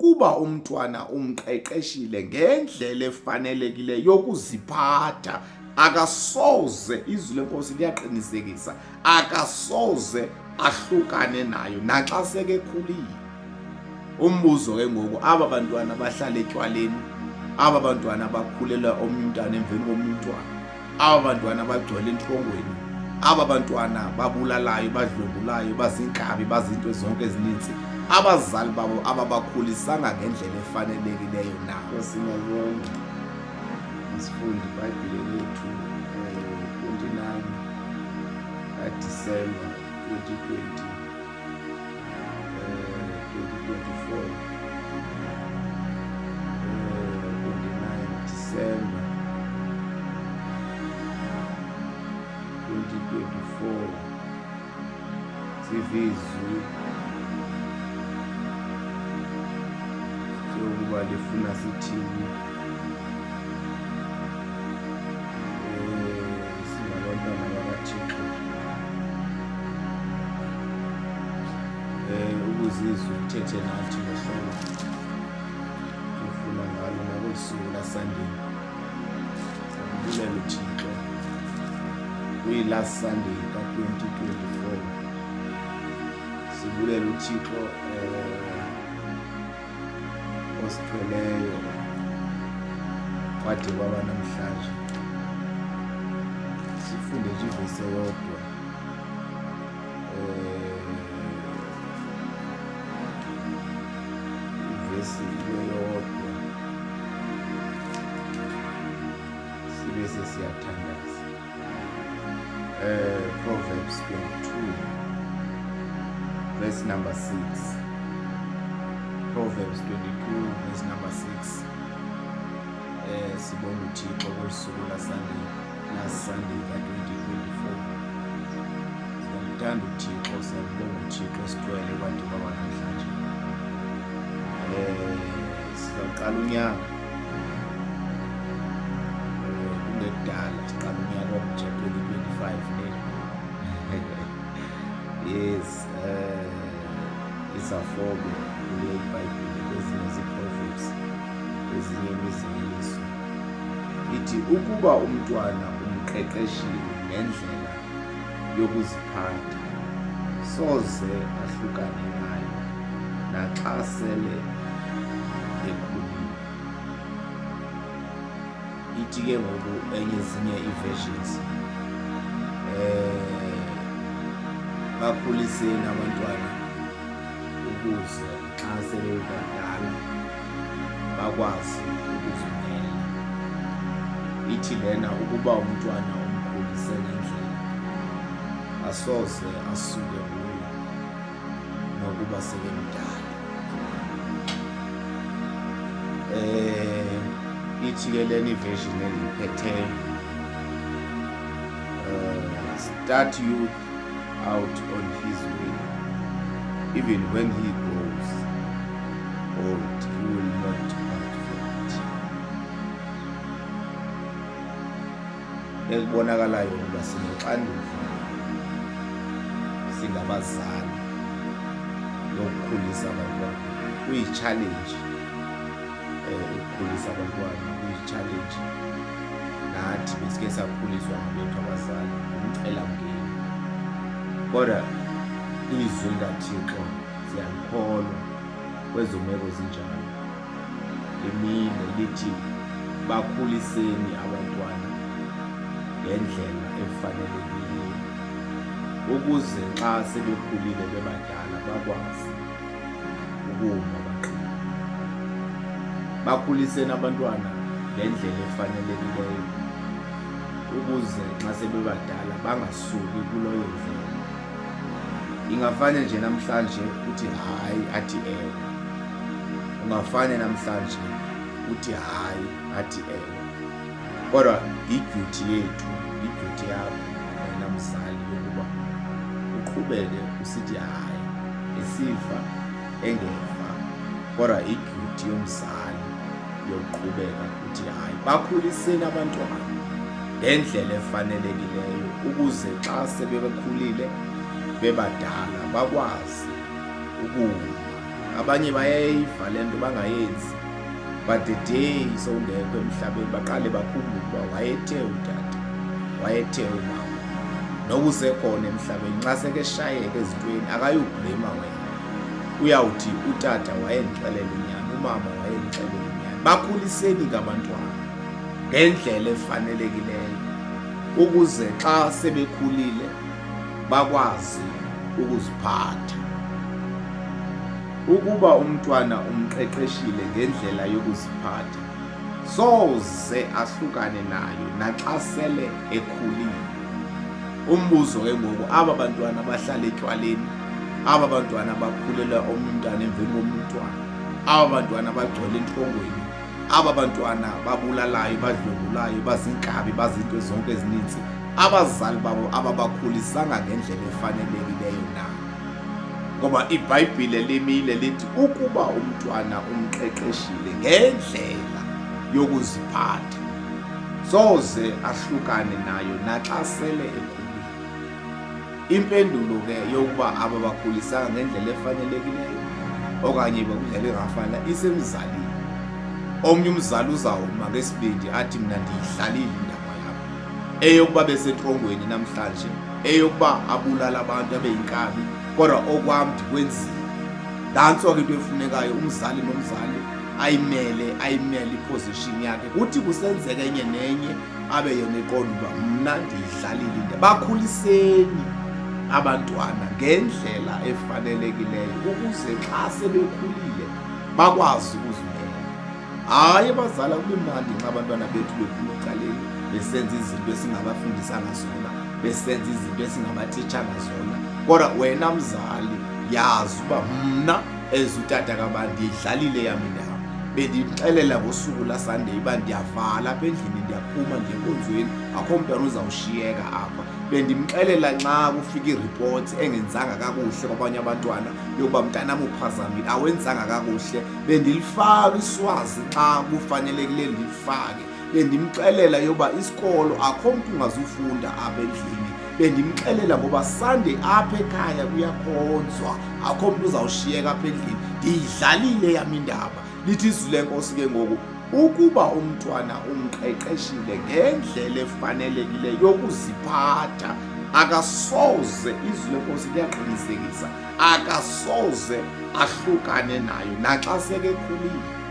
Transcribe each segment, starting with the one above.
ukuba umntwana umqeqeshile ngendlela efanelekileyo yokuziphatha, akasoze, izwi lenkosi liyaqinisekisa, akasoze ahlukane nayo naxa sekekhulile. Umbuzo ke ngoku, aba bantwana bahlala etywaleni, aba bantwana bakhulela omnye umntwana emveni komnye umntwana, aba bantwana bagcwele entlongweni, aba bantwana babulalayo, badlwengulayo, bazinkabi, bazinto zonke ezininzi, abazali babo ababakhulisanga ngendlela efanelekileyo na. Singabonga isifundo iBhayibhile lethu 29 kaDisemba 2024. December 2024 sivizwe sokuba lifuna sithini singabantwana bakaThixo, ukuzizwa uthethe nathi ngohlobo ufuna ngalo nakusuku laSunday. Sibulela uThixo kwi-last Sunday ka-2024. Sibulela uThixo osithweleyo kwade kwaba namhlanje. Sifunde nje ivesi eyodwa ivesi eyodwa sibe sesiyathandaza. Proverbs 22 verse number 6. Proverbs 22 verse number 6. Sibonga uThixo ngosuku last Sunday ka-2024. Siyamthanda uThixo, siyabonga uThixo osithwele kwade kwaba namhlanje. Sizaqala unyaka kungekudala, siqala unyaka omtsha 2025 le. Yes, isafobe kule iBhayibhile, kwezinye zi-Proverbs, kwezinye imizekeliso ithi ukuba umntwana umqeqeshile ngendlela yokuziphatha, soze ahlukane nayo naxa sele ekhulile. Ithi ke ngoku enye ezinye ii-versions bakhuliseni abantwana ukuze xa sebebadala bakwazi ukuzimela. Ithi lena ukuba umntwana umkhulise ngendlela, asoze asuke kuyo nokuba sebemdala. Ithi ke lena iversion endiyiphetheyo, start youth out on his way, even when he grows old he will not depart from it. Ekubonakalayo ukuba sinoxanduva singabazali lokukhulisa abantwana. Kuyi-challenge ukukhulisa abantwana, kuyi-challenge. Nathi besike sakhuliswa ngabethu abazali, umcelamngeni. Kodwa izwi likaThixo siyalikholwa kwezo meko zinjalo. Limile lithi bakhuliseni abantwana ngendlela efanelekileyo ukuze xa sebekhulile bebadala bakwazi ukuma baqina. Bakhuliseni abantwana ngendlela efanelekileyo ukuze xa sebebadala bangasuki kuloyo ndlela. Ingafane nje namhlanje uthi hayi athi ewe, ungafane namhlanje uthi hayi athi ewe. Kodwa i-duty yethu, i-duty yakho wena mzali yokuba uqhubeke usithi hayi, esifa engeva. Kodwa i-duty yomzali yokuqhubeka uthi hayi. Bakhuliseni abantwana ngendlela efanelekileyo ukuze xa sebekhulile bebadala bakwazi ukuma abanye bayayiva le nto bangayenzi, but the day sowungekho emhlabeni baqale bakhumbule ukuba wayethe utata, wayethe umama, noba usekhona emhlabeni nxa sekeshayeka ezintweni akayublema wena, uyawuthi utata wayendixelela inyani, umama wayendixelela inyani. Bakhuliseni ngabantwana ngendlela efanelekileyo ukuze xa sebekhulile bakwazi ukuziphatha. Ukuba umntwana umqeqeshile ngendlela yokuziphatha, soze ahlukane nayo naxa sele ekhulile. Umbuzo ke ngoku, aba bantwana bahlala etywaleni, aba bantwana bakhulela umntwana emveni komntwana, aba bantwana bagcwele entrongweni, aba bantwana babulalayo, badlwengulayo, bazinkabi, bazinto zonke ezininzi, abazali babo ababakhulisanga ngendlela efanelekileyo na? Ngoba iBhayibhile limile lithi ukuba umntwana umqeqeshile ngendlela yokuziphatha, soze ahlukane nayo naxa sele ekhulile. Impendulo ke yokuba ababakhulisanga ngendlela efanelekileyo okanye bakudlela engafanele isemzalini. Omnye umzali uzawuma ngesibindi athi mina ndiyidlalile indaba yabo, eyokuba besetrongweni namhlanje, eyokuba abulala abantu abeyinkabi, kodwa okwam ndikwenzile. Nantso ke into efunekayo, umzali nomzali ayimele iposition yakhe. Kuthi kusenzeka enye nenye abe yena eqonda uba mna ndiyidlalile into. Bakhuliseni abantwana ngendlela efanelekileyo ukuze xa sebekhulile bakwazi ukuzimela. Hayi abazali, kube mnandi nxa abantwana bethu bephuma ecaleni besenza izinto esingabafundisanga zona, besenza izinto esingabathitshanga zona, kodwa wena mzali yazi uba mna ezutata kabani ndiyidlalile yami indaba. Bendimxelela ngosuku laSunday uba ndiyavala apha endlini, ndiyaphuma ndiye enkonzweni, akho mntwana uzawushiyeka apha. Bendimxelela nxa kufika ireports engenzanga kakuhle kwabanye abantwana yokuba mntanam uphazamile, awenzanga kakuhle, bendilifaka iswazi xa kufanelekile ndilifake. Bendimxelela yoba isikolo akho mntu ungazufunda apha endlini. Bendimxelela ngoba Sunday apha ekhaya kuyakhonzwa, akho mntu uzawushiyeka apha endlini, ndiyidlalile yami indaba. Lithi izwi lenkosi ke ngoku, ukuba umntwana umqeqeshile ngendlela efanelekileyo yokuziphatha, akasoze, izwi lenkosi liyaqinisekisa, akasoze ahlukane nayo naxa sekekhulile.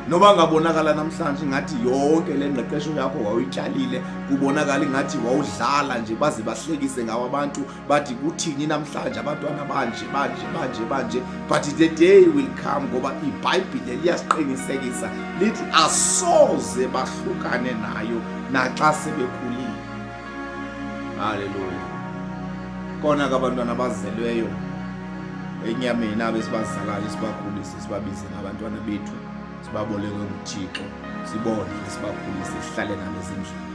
Noba ngabonakala namhlanje ngathi yonke le ngqeqesho yakho wawuyityalile, kubonakala ingathi wawudlala nje baze bahlekise ngawo abantu bathi kuthini namhlanje abantwana banje, but the day will come, ngoba iBhayibhile liyasiqinisekisa lithi asoze bahlukane nayo naxa sebekhulile. Haleluya. Kona ke abantwana abazelweyo enyameni abe sibazalayo, sibakhulise, sibabize ngabantwana bethu, sibaboleke kuThixo, sibondle, sibakhulise, sihlale nabo ezindlini.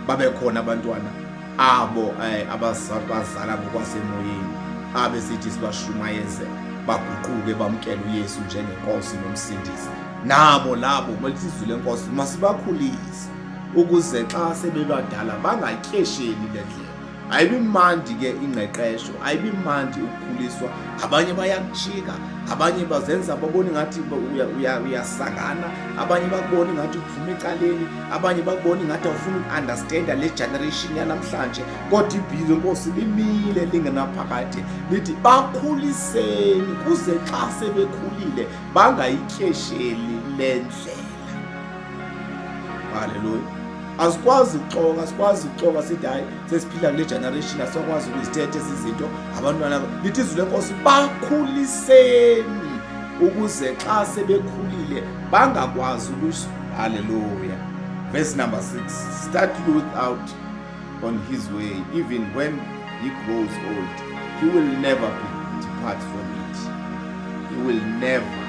Babe khona abantwana abo abazala ngokwasemoyeni, abe sithi sibashumayeze, baguquke, bamkele uYesu njengenkosi nomsindisi. Nabo labo malithi izwi lenkosi masibakhulise ukuze xa sebebadala bangatyesheli le ndlela. Ayibi mandi ke ingqeqesho, ayibi mandi ukukhuliswa. Abanye bayakujika, abanye bazenza babone ngathi uyasangana, abanye bakubona ngathi uphuma ecaleni, abanye bakubona ngathi awufuni ukunderstanda le generation yanamhlanje. Kodwa ibhizo Nkosi limile lingenaphakade lithi bakhuliseni kuze xa sebekhulile bangayityesheli le ndlela. Haleluya. Asikwazi ukuxoka sithi hayi sesiphila kule generation asakwazi ukuzithetha izinto. Abantwana lithi izwi lenkosi bakhuliseni ukuze xa sebekhulile bangakwazi haleluya. Verse number 6, start youth out on his way, even when he grows old he will never depart from it. He will never.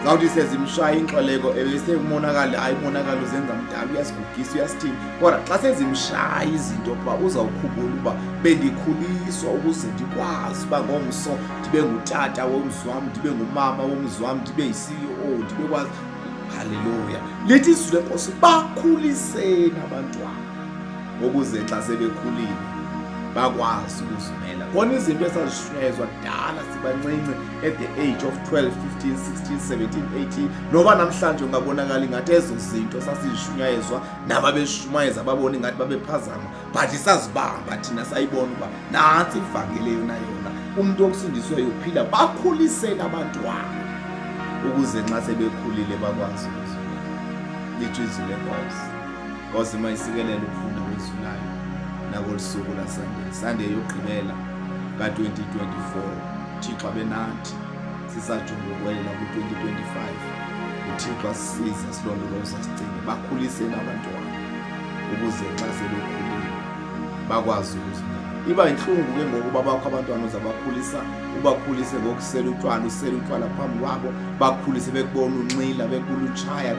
Zawuthi sezimshaya inxoleko ebesemonakala, ayimonakala uzenza mdala, uyasigugisa, uyasithini, kodwa xa sezimshaya izinto pha uzawukhumbula uba bendikhuliswa ukuze ndikwazi uba ngomso ndibe ngutata womzi wam, ndibe ngumama womzi wam, ndibe yi-CEO, ndibe kwazi. Haleluya. Lithi izwi lenkosi bakhuliseni abantwana ukuze xa sebekhulile bakwazi ukuzimela. Khona izinto esazishunyayezwa kudala sibancinci at the age of 12, 15, 16, 17, 18 noba namhlanje ungabonakala ingathi ezo zinto sasizishunyayezwa nababeshumayeza babona ingathi babephazama, but sazibamba thina sayibona uba nansi ivangeli yona umuntu okusindisweyo uphila. Bakhuliseni abantwana ukuze nxa sebekhulile bakwazi ukuzimela. Litshizwi lenkosi. Nkosi mayisikelele ukufunda kwezulayo nakolisuku laSunday yokugqibela ka-2024. Thixo abenathi sisajonga ukwelela ku-2025. uThixo asisize silondoloze sigcine. Bakhuliseni abantwana ukuze xa sebekhulile bakwazi ukuzimela. Iba inhlungu ke ngokuba bakho abantwana uzabakhulisa, ubakhulise ngokusela utshwala, usela utshwala phambi kwabo, bakhulise bekubona unxila, bekulutshaya,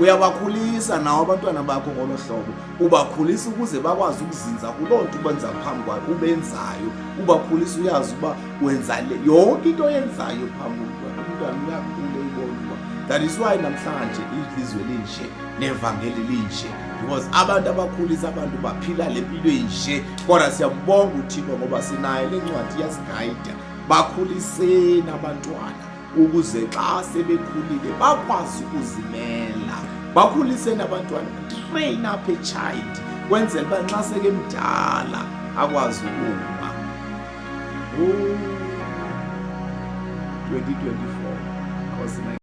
uyabakhulisa nawo abantwana bakho ngolo hlobo. Ubakhulisa ukuze bakwazi ukuzinza kuloo nto ubenza phambi kwabo ubenzayo. Ubakhulisa uyazi uba wenza yonke into oyenzayo phambi kwabo. Umntwana uyakhula eyibona uba that is why namhlanje ilizwe linje nevangeli linje, because abantu abakhulisa abantu baphila le mpilo enje. Kodwa siyambonga uThixo ngoba sinayo le ncwadi yasigayida. Bakhuliseni abantwana ukuze xa sebekhulile bakwazi ukuzimela. Bakhuliseni abantwana, train up a child, kwenzela uba nxa seke mdala akwazi ukuma. 2024